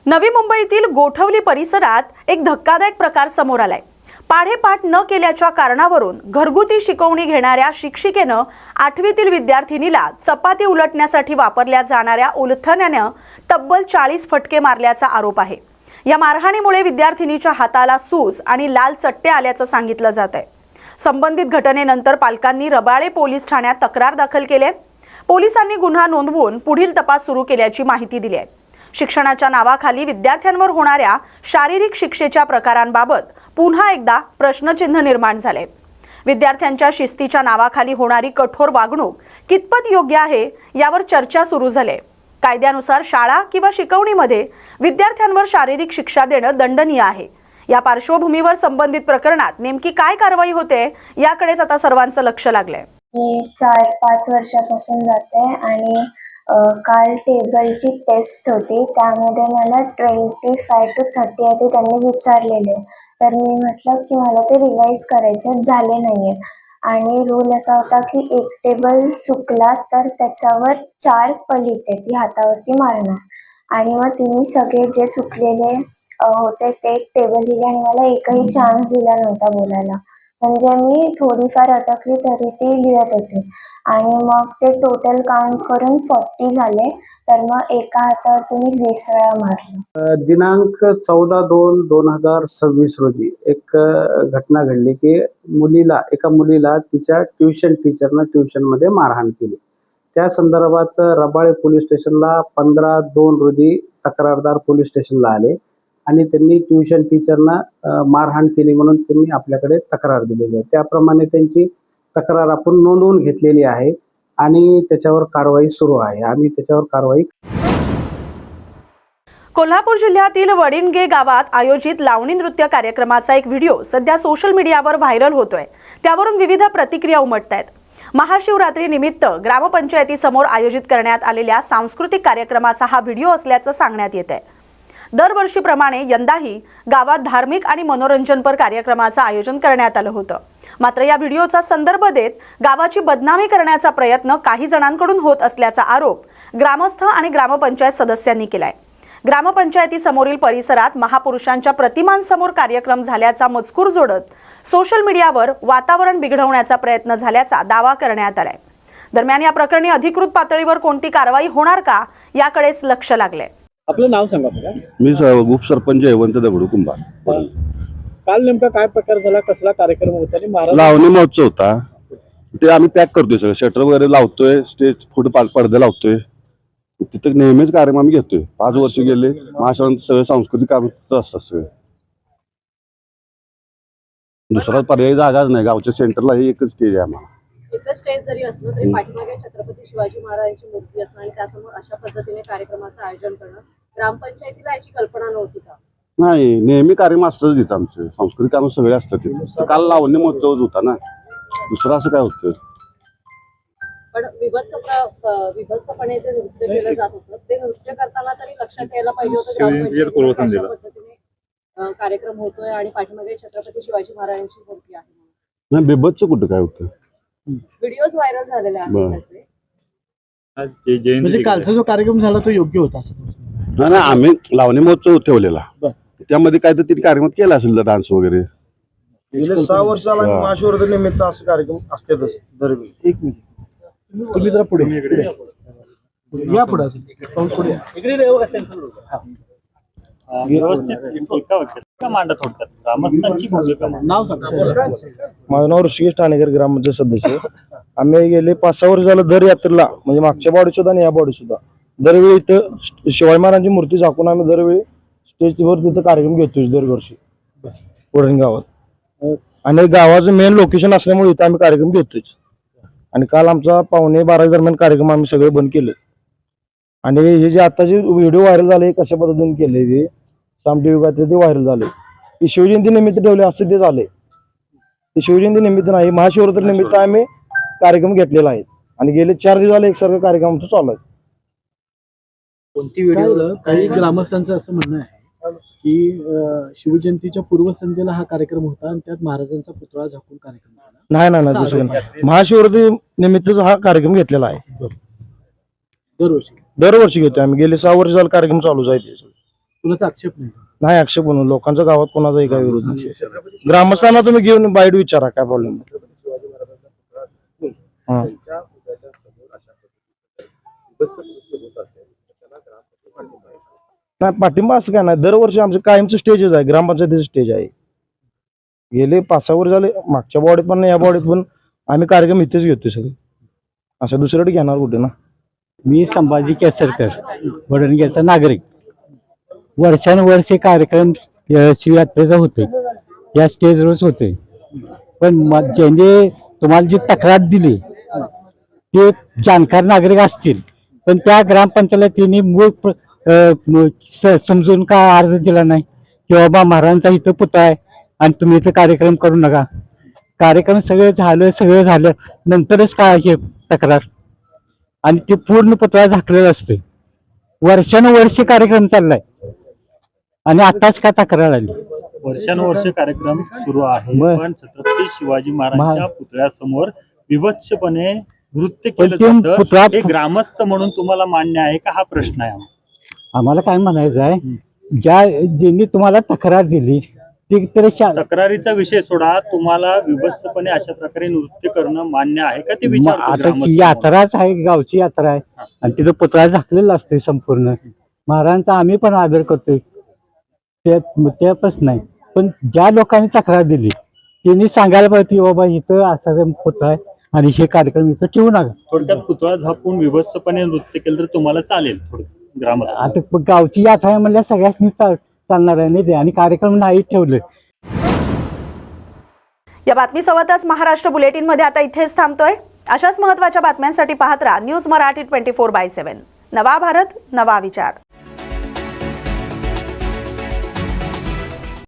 नवी मुंबईतील गोठवली परिसरात एक धक्कादायक प्रकार समोर आलाय। पाढेपाठ न केल्याच्या कारणावरून घरगुती शिकवणी घेणाऱ्या शिक्षिकेनं 8वीतील विद्यार्थिनीला चपाती उलटण्यासाठी वापरल्या जाणाऱ्या उलथण्यानं तब्बल 40 फटके मारल्याचा आरोप आहे। या मारहाणीमुळे विद्यार्थिनीच्या हाताला सूज आणि लाल चट्टे आल्याचं सांगितलं जात आहे। संबंधित घटनेनंतर पालकांनी रबाळे पोलीस ठाण्यात तक्रार दाखल केली आहे। पोलिसांनी गुन्हा नोंदवून पुढील तपास सुरू केल्याची माहिती दिली आहे। शिक्षणाच्या नावाखाली विद्यार्थ्यांवर होणाऱ्या शारीरिक शिक्षेच्या प्रकारांबाबत पुन्हा एकदा प्रश्नचिन्ह निर्माण झाले। विद्यार्थ्यांच्या शिस्तीच्या नावाखाली होणारी कठोर वागणूक कितपत योग्य आहे यावर चर्चा सुरू झाली। कायद्यानुसार शाळा किंवा शिकवणीमध्ये विद्यार्थ्यांवर शारीरिक शिक्षा देणं दंडनीय आहे। या पार्श्वभूमीवर संबंधित प्रकरणात नेमकी काय कारवाई होते याकडेच आता सर्वांचं लक्ष लागलंय। मी 4-5 वर्षापासून जाते आणि काल टेबलची टेस्ट होती, त्यामध्ये मला 25 to 30 आहे ते त्यांनी विचारलेले। तर मी म्हटलं की मला ते रिवाइज करायचे झाले नाहीये आणि रूल असा होता की एक टेबल चुकला तर त्याच्यावर 4 पलिते ती हातावरती मारणार आणि मग तिने सगळे जे चुकलेले होते ते टेबल लिहिले आणि मला एकही चान्स दिला नव्हता बोलायला। म्हणजे मी थोडीफार अटकली तरी ती लिहत होते आणि मग ते टोटल काउंट करून 40 झाले। तर मग एका हातावरती मी 20 वेळा मारलं। दिनांक 14/2/2026 रोजी एक घटना घडली की एका मुलीला तिच्या ट्युशन टीचरनं ट्युशनमध्ये मारहाण केली। त्या संदर्भात रबाळे पोलीस स्टेशनला 15/2 रोजी तक्रारदार पोलीस स्टेशनला आले आणि त्यांनी ट्युशन टीचरना मारहाण केली म्हणून त्यांनी आपल्याकडे तक्रार दिलेली आहे। त्याप्रमाणे त्यांची तक्रार आपण नोंदवून घेतलेली आहे आणि त्याच्यावर कारवाई सुरू आहे। आम्ही त्याच्यावर कारवाई कोल्हापूर जिल्ह्यातील वडिनगे गावात आयोजित लावणी नृत्य कार्यक्रमाचा एक व्हिडिओ सध्या सोशल मीडियावर व्हायरल होतोय। त्यावरून विविध प्रतिक्रिया उमटतायत। महाशिवरात्री निमित्त ग्रामपंचायतीसमोर आयोजित करण्यात आलेल्या सांस्कृतिक कार्यक्रमाचा हा व्हिडिओ असल्याचं सांगण्यात येत आहे। दरवर्षीप्रमाणे यंदाही गावात धार्मिक आणि मनोरंजनपर कार्यक्रमाचं आयोजन करण्यात आलं होतं। मात्र या व्हिडिओचा संदर्भ देत गावाची बदनामी करण्याचा प्रयत्न काही जणांकडून होत असल्याचा आरोप ग्रामस्थ आणि ग्रामपंचायत सदस्यांनी केलाय। ग्रामपंचायतीसमोरील परिसरात महापुरुषांच्या प्रतिमांसमोर कार्यक्रम झाल्याचा मजकूर जोडत सोशल मीडियावर वातावरण बिघडवण्याचा प्रयत्न झाल्याचा दावा करण्यात आलाय। दरम्यान या प्रकरणी अधिकृत पातळीवर कोणती कारवाई होणार का याकडेच लक्ष लागले। आपलं नाव सांगा बघा। मी उपसरपंच जयवंत दगडू कुंभार। काल नेमका काय प्रकार झाला, कसला कार्यक्रम होता आणि महाराज लावणी महोत्सव होता। ते आम्ही पॅक करतोय, सगळं शटर वगैरे लावतोय, स्टेज पुढे पडदे लावतोय। तिथे नेहमीच कार्यक्रम आम्ही घेतोय। 5 वर्ष गेले महाशांत सगळे सांस्कृतिक कार्यक्रम असतात सगळे। दुसरा पर्याय जागाच नाही, गावच्या सेंटरला हे एकच स्टेज आहे आम्हाला। एकच स्टेज जरी असलं तरी पाठीमागे छत्रपती शिवाजी महाराजांची मूर्ती असणं आणि त्यासमोर अशा पद्धतीने कार्यक्रमाचं आयोजन करणं, ग्रामपंचायतीला याची कल्पना नव्हती का? नाही, नेहमी कार्यक्रम असतच तिथं, आमचे सांस्कृतिक कार्यक्रम सगळे असतात तिथे। काल लावणी महोत्सवच होता ना, दुसरं असं काय होतं? पण विभत्सपणे जे नृत्य केलं जात होतं ते नृत्य करताना तरी लक्षात यायला पाहिजे होतं ग्रामपंचायतीने अशा पद्धतीने कार्यक्रम होतोय आणि पाठीमागे छत्रपती शिवाजी महाराजांची मूर्ती आहे। नाही, बिभत्स कुठं काय होतं? व्हिडिओज व्हायरल झालेले आहेत त्याचे। म्हणजे कालचा जो कार्यक्रम झाला तो योग्य होता असं? नाही, आम्ही लावणी महोत्सव ठेवलेला, त्यामध्ये काय तर 3 कार्यक्रम केला असेल डान्स वगैरे। गेल्या 6 वर्षाला महाशिवरात्री निमित्त असं कार्यक्रम असतातच दरवेळी। एक मिनिट, तुम्ही जरा पुढे या, पुढे नाव सांगा। माझं नाव ऋषिकेश ठाणेकर, ग्रामपंचायत सदस्य। आम्ही गेले 5-6 वर्ष झालं दर यात्रेला, म्हणजे मागच्या बॉडी सुद्धा आणि या बॉडी सुद्धा दरवेळी इथं शिवाजी महाराजांची मूर्ती झाकून आम्ही दरवेळी स्टेजवर तिथं कार्यक्रम घेतोय दरवर्षी वडीण गावात। आणि गावाचं मेन लोकेशन असल्यामुळे इथं आम्ही कार्यक्रम घेतोय। आणि काल आमचा 11:15 दरम्यान कार्यक्रम आम्ही सगळे बंद केले। आणि हे जे आता जे व्हिडिओ व्हायरल झाले कशा पद्धतीने केले ते सामटे युगात ते व्हायरल झाले, ते शिवजयंती निमित्त ठेवले असं ते झाले। ते शिवजयंती निमित्त नाही, महाशिवरात्री निमित्त आम्ही कार्यक्रम घेतलेला आहे आणि गेले 4 दिवस झाले एकसारखं कार्यक्रम आमचं चालू आहे। कोणती व्हिडिओ? काही ग्रामस्थांचं असं म्हणणं आहे की शिवजयंतीच्या पूर्वसंध्येला हा कार्यक्रम होता आणि त्यात महाराजांचा पुतळा झाकून कार्यक्रम झाला। नाही, तसं नाही, महाशिवरात्री निमित्तचा हा कार्यक्रम घेतलेला आहे। दरवर्षी दरवर्षी घेतोय आम्ही, गेले 6 वर्ष झाले कार्यक्रम चालूच आहे। कुणाचा आक्षेप नाही. नाही आक्षेप म्हणून लोकांच्या गावात कोणाचाही काही विरोध नाही. ग्रामस्थांना तुम्ही घेऊन बाईट विचारा काय प्रॉब्लेम. नाही पाठिंबा असं काय नाही. दरवर्षी आमचं कायमचं स्टेजच आहे, ग्रामपंचायतीचं स्टेज आहे. गेले 5-6 वर्ष झाले, मागच्या बॉडीत पण या बॉडीत पण आम्ही कार्यक्रम इथेच घेतोय सगळे, असं दुसरीकडे घेणार कुठे ना. मी संभाजी केसरकर, वडणग्याचा नागरिक. वर्षानुवर्षे कार्यक्रम शिवयात्रेचा होते, या स्टेजवरच होते. पण ज्यांनी तुम्हाला जी तक्रार दिली ते जाणकार नागरिक असतील, पण त्या ग्रामपंचायतीने समजून का अर्ज दिला नाही की बाबा महाराजांचा इथं पुतळा आहे आणि तुम्ही इथं कार्यक्रम करू नका. कार्यक्रम सगळं झालं नंतरच काय हे तक्रार, आणि ते पूर्ण पुतळा झाकलेला असते. वर्षानुवर्षे कार्यक्रम चाललाय आणि आताच का तक्रार आली. वर्षानुवर्ष कार्यक्रम सुरू आहे, बर. पण छत्रपती शिवाजी महाराजांच्या पुतळ्यासमोर विभत्सपणे नृत्य पण केलं ते जातं. पुतळा हे ग्रामस्थ म्हणून तुम्हाला मान्य आहे का, हा प्रश्न आहे आमचा. आम्हाला काय म्हणायचं आहे, ज्यांनी तुम्हाला तक्रार दिली ती तर तक्रारीचा विषय सोडा, तुम्हाला विभत्सपणे अशा प्रकारे नृत्य करणं मान्य आहे का ते विचारतो आता ग्रामस्थ. यात्राच आहे, गावची यात्रा आहे आणि तिथं पुतळा झाकलेला असते संपूर्ण. महाराजांचा आम्ही पण आदर करतोय, त्या प्रश्न नाही. पण ज्या लोकांनी तक्रार दिली त्यांनी सांगायला पाहिजे बाबा इथं असा पुतळा आहे आणि हे कार्यक्रम इथं ठेवू नका. थोडक्यात पुतळा झाकून विभत्सपणे नृत्य केलं तर तुम्हाला चालेल ग्रामस्थ. आता गावची यात्रा आहे म्हणल्या सगळ्यांनी चालणार आहे नाही ते, आणि कार्यक्रम नाही ठेवले. या बातमीसोबतच महाराष्ट्र बुलेटिन मध्ये आता इथेच थांबतोय. अशाच महत्त्वाच्या बातम्यांसाठी पाहत राहा न्यूज मराठी 24/7. नवा भारत, नवा विचार.